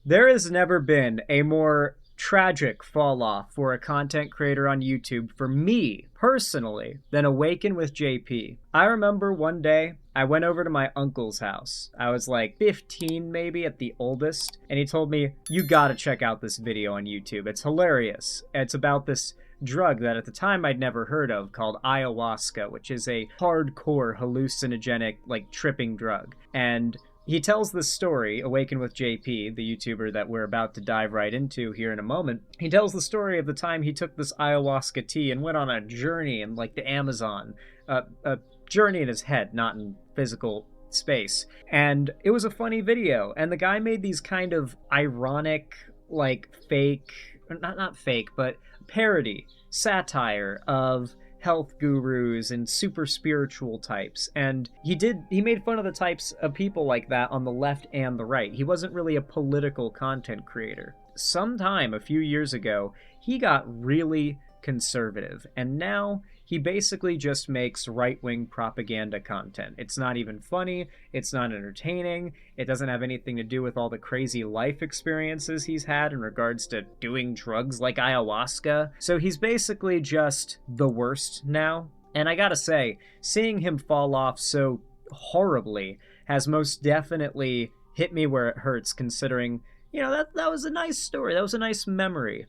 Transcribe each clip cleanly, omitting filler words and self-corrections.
There has never been a more tragic fall off for a content creator on YouTube for me personally than Awaken with JP. I remember one day I went over to my uncle's house. I was like 15 maybe at the oldest, and he told me, "You gotta check out this video on YouTube. It's hilarious. It's about this drug that at the time I'd never heard of called ayahuasca, which is a hardcore hallucinogenic, like, tripping drug." And he tells this story, Awaken with JP, the YouTuber that we're about to dive right into here in a moment. He tells the story of the time he took this ayahuasca tea and went on a journey in, like, the Amazon. A journey in his head, not in physical space. And it was a funny video. And the guy made these kind of ironic, like, fake, not fake, but parody, satire of health gurus and super spiritual types, and he made fun of the types of people like that on the left and the right. He wasn't really a political content creator. Sometime a few years ago, he got really conservative, and now he basically just makes right-wing propaganda content. It's not even funny, it's not entertaining, it doesn't have anything to do with all the crazy life experiences he's had in regards to doing drugs like ayahuasca. So he's basically just the worst now. And I gotta say, seeing him fall off so horribly has most definitely hit me where it hurts, considering, that was a nice story, that was a nice memory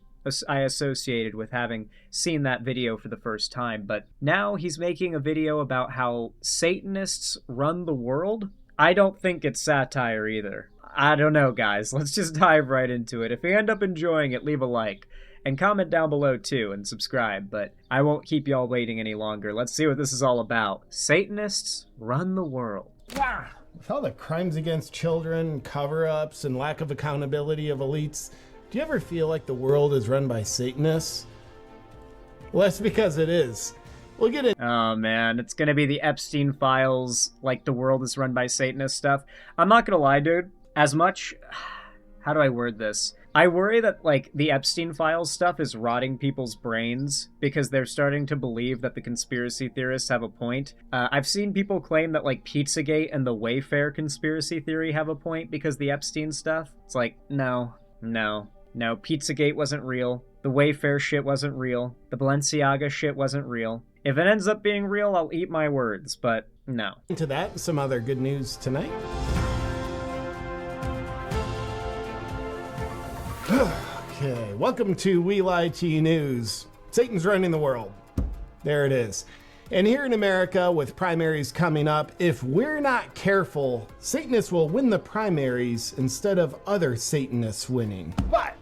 I associated with having seen that video for the first time. But now he's making a video about how Satanists run the world. I don't think it's satire either. I don't know, guys. Let's just dive right into it. If you end up enjoying it, leave a like. And comment down below too, and subscribe. But I won't keep y'all waiting any longer. Let's see what this is all about. Satanists run the world. Yeah. With all the crimes against children, cover-ups, and lack of accountability of elites, do you ever feel like the world is run by Satanists? Well, that's because it is. We'll get in. Oh man, it's gonna be the Epstein files, like the world is run by Satanist stuff. I'm not gonna lie, dude. As much... How do I word this? I worry that, like, the Epstein files stuff is rotting people's brains because they're starting to believe that the conspiracy theorists have a point. I've seen people claim that, like, Pizzagate and the Wayfair conspiracy theory have a point because the Epstein stuff. It's like, no, Pizzagate wasn't real. The Wayfair shit wasn't real. The Balenciaga shit wasn't real. If it ends up being real, I'll eat my words, but no. Into that and some other good news tonight. Okay, welcome to We Lie to You News. Satan's running the world. There it is. And here in America, with primaries coming up, if we're not careful, Satanists will win the primaries instead of other Satanists winning. But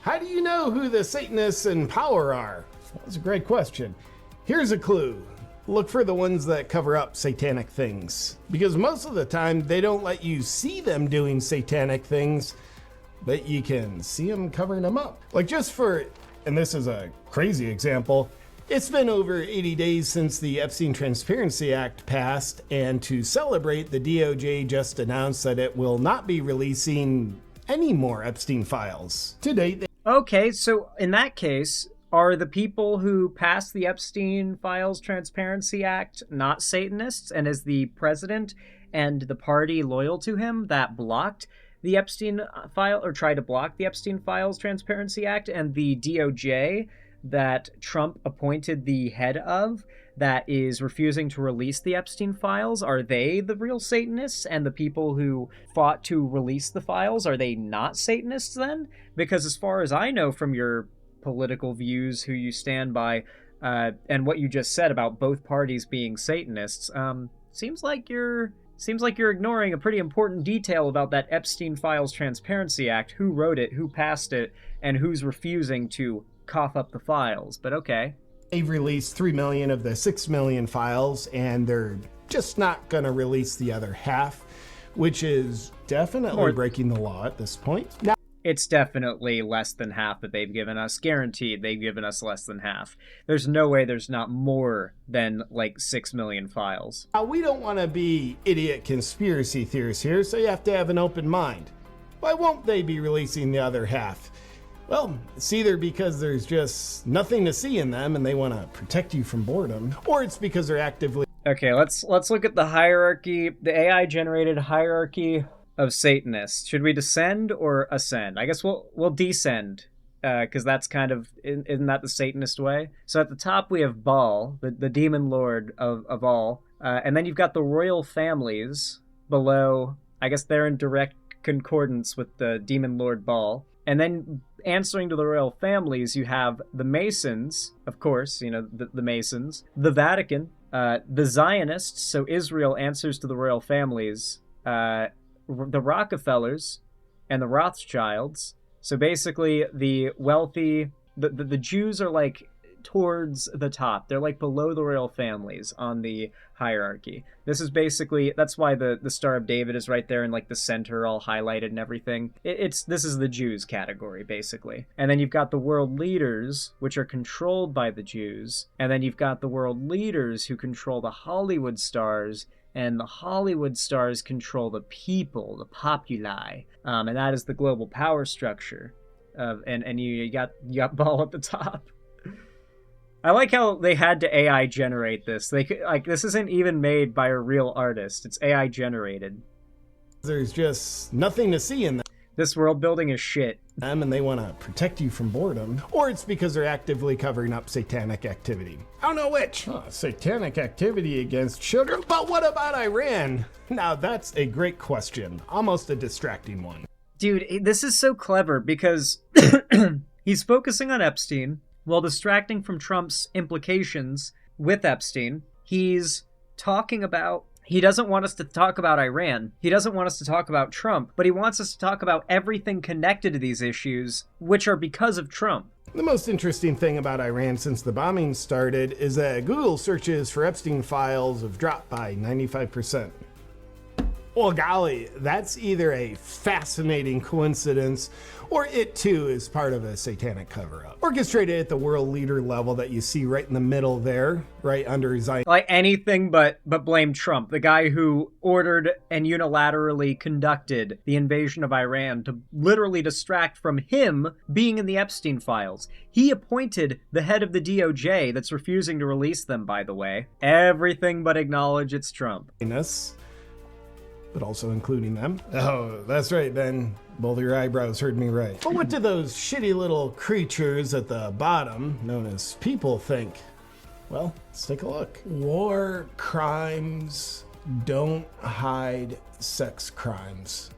how do you know who the Satanists in power are? Well, that's a great question. Here's a clue. Look for the ones that cover up satanic things. Because most of the time, they don't let you see them doing satanic things, but you can see them covering them up. Like just for, and this is a crazy example, it's been over 80 days since the Epstein Transparency Act passed, and to celebrate, the DOJ just announced that it will not be releasing any more Epstein files. To date, Okay, so in that case, are the people who passed the Epstein Files Transparency Act not Satanists, and is the president and the party loyal to him that blocked the Epstein file, or tried to block the Epstein Files Transparency Act, and the DOJ that Trump appointed the head of that is refusing to release the Epstein files, are they the real Satanists? And the people who fought to release the files, are they not Satanists then? Because as far as I know from your political views, who you stand by, and what you just said about both parties being Satanists, seems like you're ignoring a pretty important detail about that Epstein Files Transparency Act, who wrote it, who passed it, and who's refusing to cough up the files, but okay. they've released 3 million of the 6 million files, and they're just not gonna release the other half, which is definitely breaking the law at this point. Now, it's definitely less than half that they've given us. Guaranteed they've given us less than half. There's no way there's not more than like 6 million files. we don't want to be idiot conspiracy theorists here, so you have to have an open mind. Why won't they be releasing the other half? Well, it's either because there's just nothing to see in them and they want to protect you from boredom, or it's because they're actively... Okay, let's look at the hierarchy, the AI generated hierarchy of Satanists. Should we descend or ascend? I guess we'll descend, because that's kind of, isn't that the Satanist way? So at the top we have Baal, the demon lord of all, and then you've got the royal families below. I guess they're in direct concordance with the demon lord Baal. And then answering to the royal families, you have the Masons, of course, the Masons, the Vatican, the Zionists, so Israel answers to the royal families, the Rockefellers, and the Rothschilds. So basically, the wealthy, the Jews are like towards the top. They're like below the royal families on the hierarchy. This is basically, that's why the Star of David is right there in like the center, all highlighted and everything. This is the Jews category, basically. And then you've got the world leaders, which are controlled by the Jews. And then you've got the world leaders who control the Hollywood stars, and the Hollywood stars control the people, the populi. And that is the global power structure. And you got Baal at the top. I like how they had to AI generate this. They could, like, this isn't even made by a real artist. It's AI generated. There's just nothing to see in them. This world building is shit. And they want to protect you from boredom, or it's because they're actively covering up satanic activity. I don't know which. Satanic activity against children? But what about Iran? Now that's a great question. Almost a distracting one. Dude, this is so clever because he's focusing on Epstein while distracting from Trump's implications with Epstein. He's talking about, he doesn't want us to talk about Iran. He doesn't want us to talk about Trump, but he wants us to talk about everything connected to these issues, which are because of Trump. The most interesting thing about Iran since the bombing started is that Google searches for Epstein files have dropped by 95%. Well, golly, that's either a fascinating coincidence or it too is part of a satanic cover-up. Orchestrated at the world leader level that you see right in the middle there, right under Zion. Like anything but blame Trump, the guy who ordered and unilaterally conducted the invasion of Iran to literally distract from him being in the Epstein files. He appointed the head of the DOJ that's refusing to release them, by the way. Everything but acknowledge it's Trump. But also including them. Oh, that's right, Ben. Both of your eyebrows heard me right. But what do those shitty little creatures at the bottom, known as people, think? Well, let's take a look. War crimes don't hide sex crimes.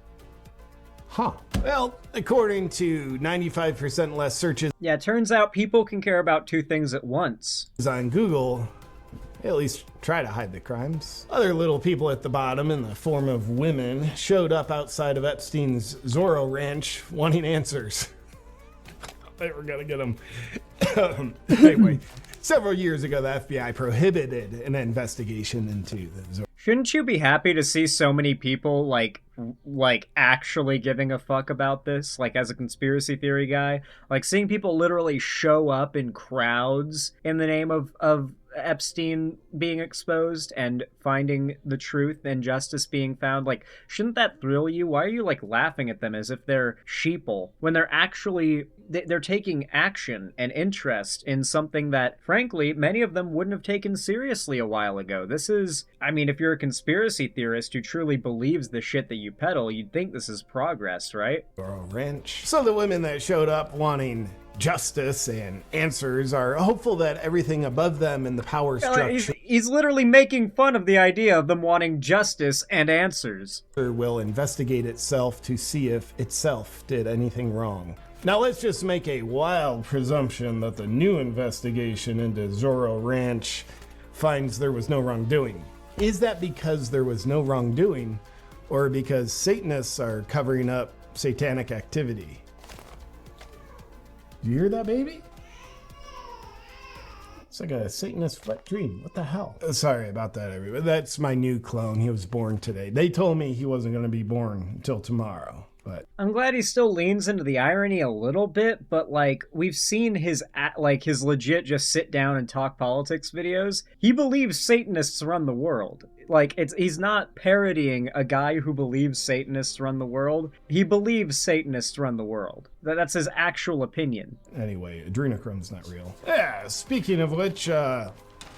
Huh. Well, according to 95% less searches Yeah, it turns out people can care about two things at once. on Google, at least try to hide the crimes. Other little people at the bottom, in the form of women, showed up outside of Epstein's Zorro Ranch wanting answers. They were gonna get them. Anyway, several years ago, the FBI prohibited an investigation into the Zorro. Shouldn't you be happy to see so many people, like actually giving a fuck about this? Like, as a conspiracy theory guy, like seeing people literally show up in crowds in the name of Epstein being exposed and finding the truth and justice being found. Like, shouldn't that thrill you? Why are you like laughing at them as if they're sheeple when they're actually they're taking action and interest in something that, frankly, many of them wouldn't have taken seriously a while ago? This is, I mean, if you're a conspiracy theorist who truly believes the shit that you peddle, you'd think this is progress, right? Zorro Ranch. So the women that showed up wanting justice and answers are hopeful that everything above them in the power structure He's literally making fun of the idea of them wanting justice and answers. Will investigate itself to see if itself did anything wrong. Now let's just make a wild presumption that the new investigation into Zorro Ranch finds there was no wrongdoing. Is that because there was no wrongdoing, or because Satanists are covering up satanic activity? Do you hear that, baby? It's like a Satanist wet dream. What the hell? Sorry about that, everybody. That's my new clone. He was born today. They told me he wasn't going to be born until tomorrow, but I'm glad he still leans into the irony a little bit, but like we've seen his legit just sit down and talk politics videos. He believes Satanists run the world. Like, he's not parodying a guy who believes Satanists run the world. He believes Satanists run the world. That's his actual opinion. Anyway, adrenochrome's not real. Yeah, speaking of which,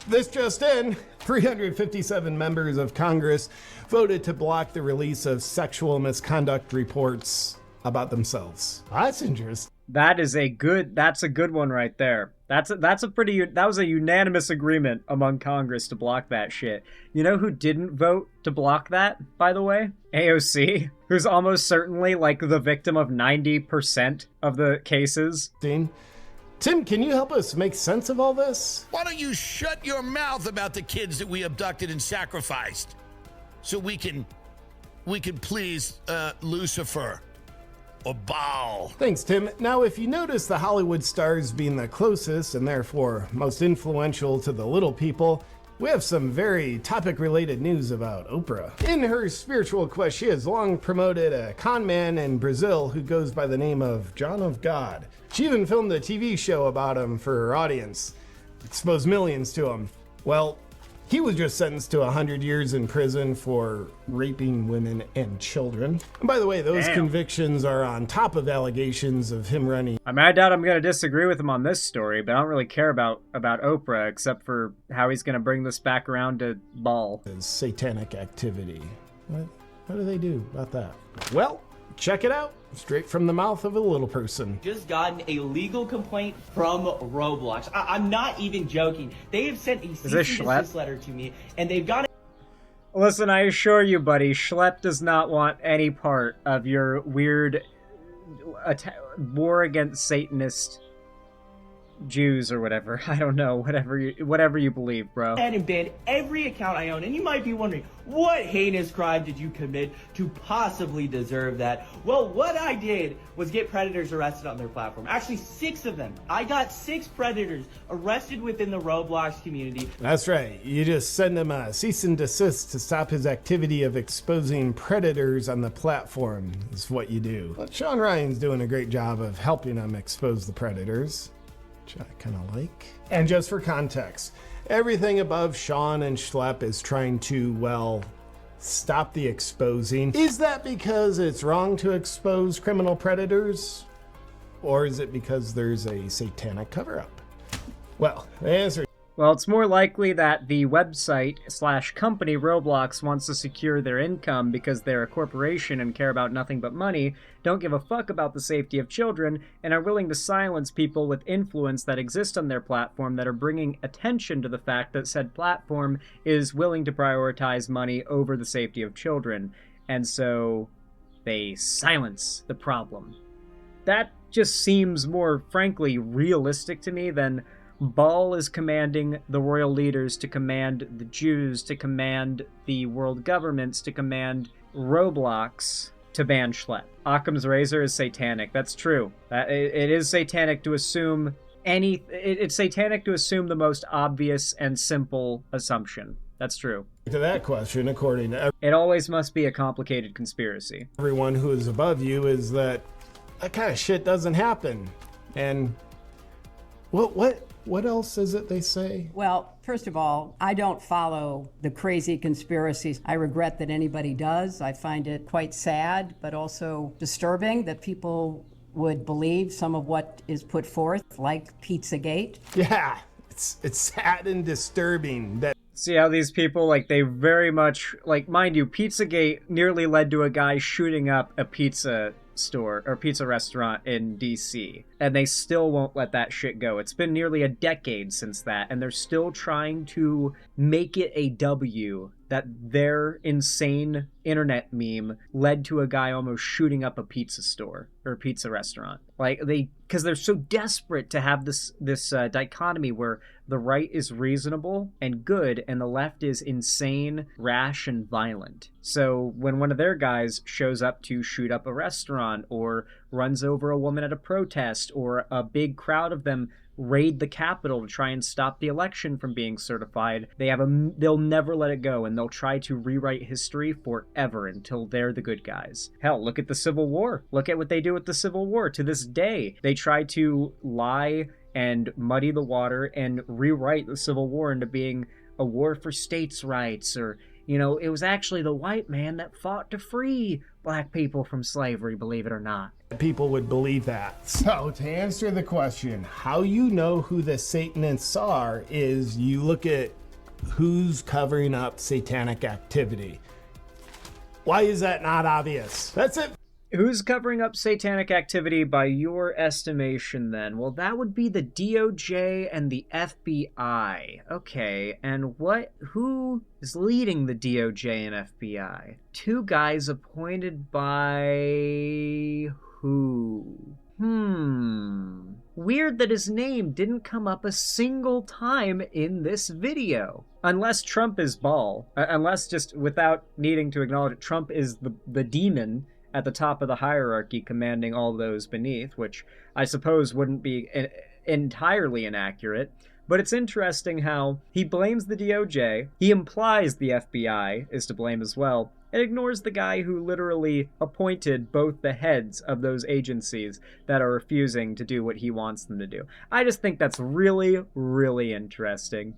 This just in, 357 members of Congress voted to block the release of sexual misconduct reports about themselves. That's interesting. That's a good one right there. That was a unanimous agreement among Congress to block that shit. You know who didn't vote to block that, by the way? AOC, who's almost certainly like the victim of 90% of the cases. Tim, can you help us make sense of all this? Why don't you shut your mouth about the kids that we abducted and sacrificed so we can please Lucifer or Baal. Thanks, Tim. Now, if you notice the Hollywood stars being the closest and therefore most influential to the little people, we have some very topic-related news about Oprah. In her spiritual quest, she has long promoted a con man in Brazil who goes by the name of John of God. She even filmed a TV show about him for her audience, exposed millions to him. Well, he was just sentenced to 100 years in prison for raping women and children. And by the way, those convictions are on top of allegations of him running. I mean, I doubt I'm going to disagree with him on this story, but I don't really care about Oprah except for how he's going to bring this back around to Baal. Satanic activity. What do they do about that? Well, check it out. Straight from the mouth of a little person. Just gotten a legal complaint from Roblox. I'm not even joking. They have sent a cease and desist letter to me, and they've got it. Listen, I assure you, buddy, Schlepp does not want any part of your weird war against Satanist Jews or whatever. I don't know, whatever you believe, bro. And ban every account I own. And you might be wondering, what heinous crime did you commit to possibly deserve that? Well, what I did was get predators arrested on their platform. Actually, 6 of them. I got 6 predators arrested within the Roblox community. That's right. You just send him a cease and desist to stop his activity of exposing predators on the platform is what you do. But Sean Ryan's doing a great job of helping him expose the predators, which I kind of like. And just for context, everything above Sean and Schlepp is trying to, well, stop the exposing. Is that because it's wrong to expose criminal predators? Or is it because there's a satanic cover-up? Well, the answer. Well, it's more likely that the website/company Roblox wants to secure their income because they're a corporation and care about nothing but money, don't give a fuck about the safety of children, and are willing to silence people with influence that exist on their platform that are bringing attention to the fact that said platform is willing to prioritize money over the safety of children. And so they silence the problem. That just seems more, frankly, realistic to me than Baal is commanding the royal leaders to command the Jews, to command the world governments, to command Roblox to ban Schlepp. Occam's razor is satanic. That's true. It is satanic to assume it's satanic to assume the most obvious and simple assumption. That's true. To that question, according to it always must be a complicated conspiracy. Everyone who is above you is that kind of shit doesn't happen. And what else is it they say? Well, first of all, I don't follow the crazy conspiracies. I regret that anybody does. I find it quite sad, but also disturbing that people would believe some of what is put forth, like Pizzagate. Yeah, it's sad and disturbing that. See how these people, like, they very much, like, mind you, Pizzagate nearly led to a guy shooting up a pizza store or pizza restaurant in DC, and they still won't let that shit go. It's been nearly a decade since that, and they're still trying to make it a W that their insane internet meme led to a guy almost shooting up a pizza store or a pizza restaurant. Like, because they're so desperate to have this dichotomy where the right is reasonable and good and the left is insane, rash, and violent. So when one of their guys shows up to shoot up a restaurant or runs over a woman at a protest or a big crowd of them raid the Capitol to try and stop the election from being certified, they'll never let it go, and they'll try to rewrite history forever until they're the good guys. Hell, look at the Civil War. Look at what they do with the Civil War. To this day, they try to lie and muddy the water and rewrite the Civil War into being a war for states' rights or, it was actually the white man that fought to free black people from slavery, believe it or not. People would believe that. So to answer the question, how you know who the Satanists are is you look at who's covering up satanic activity. Why is that not obvious? That's it. Who's covering up satanic activity by your estimation then? Well, that would be the DOJ and the FBI. Okay, and who is leading the DOJ and FBI? Two guys appointed by who? Weird that his name didn't come up a single time in this video. Unless Trump is Baal. Unless, just without needing to acknowledge it, Trump is the demon at the top of the hierarchy commanding all those beneath, which I suppose wouldn't be entirely inaccurate. But it's interesting how he blames the DOJ, he implies the FBI is to blame as well, and ignores the guy who literally appointed both the heads of those agencies that are refusing to do what he wants them to do. I just think that's really, really interesting.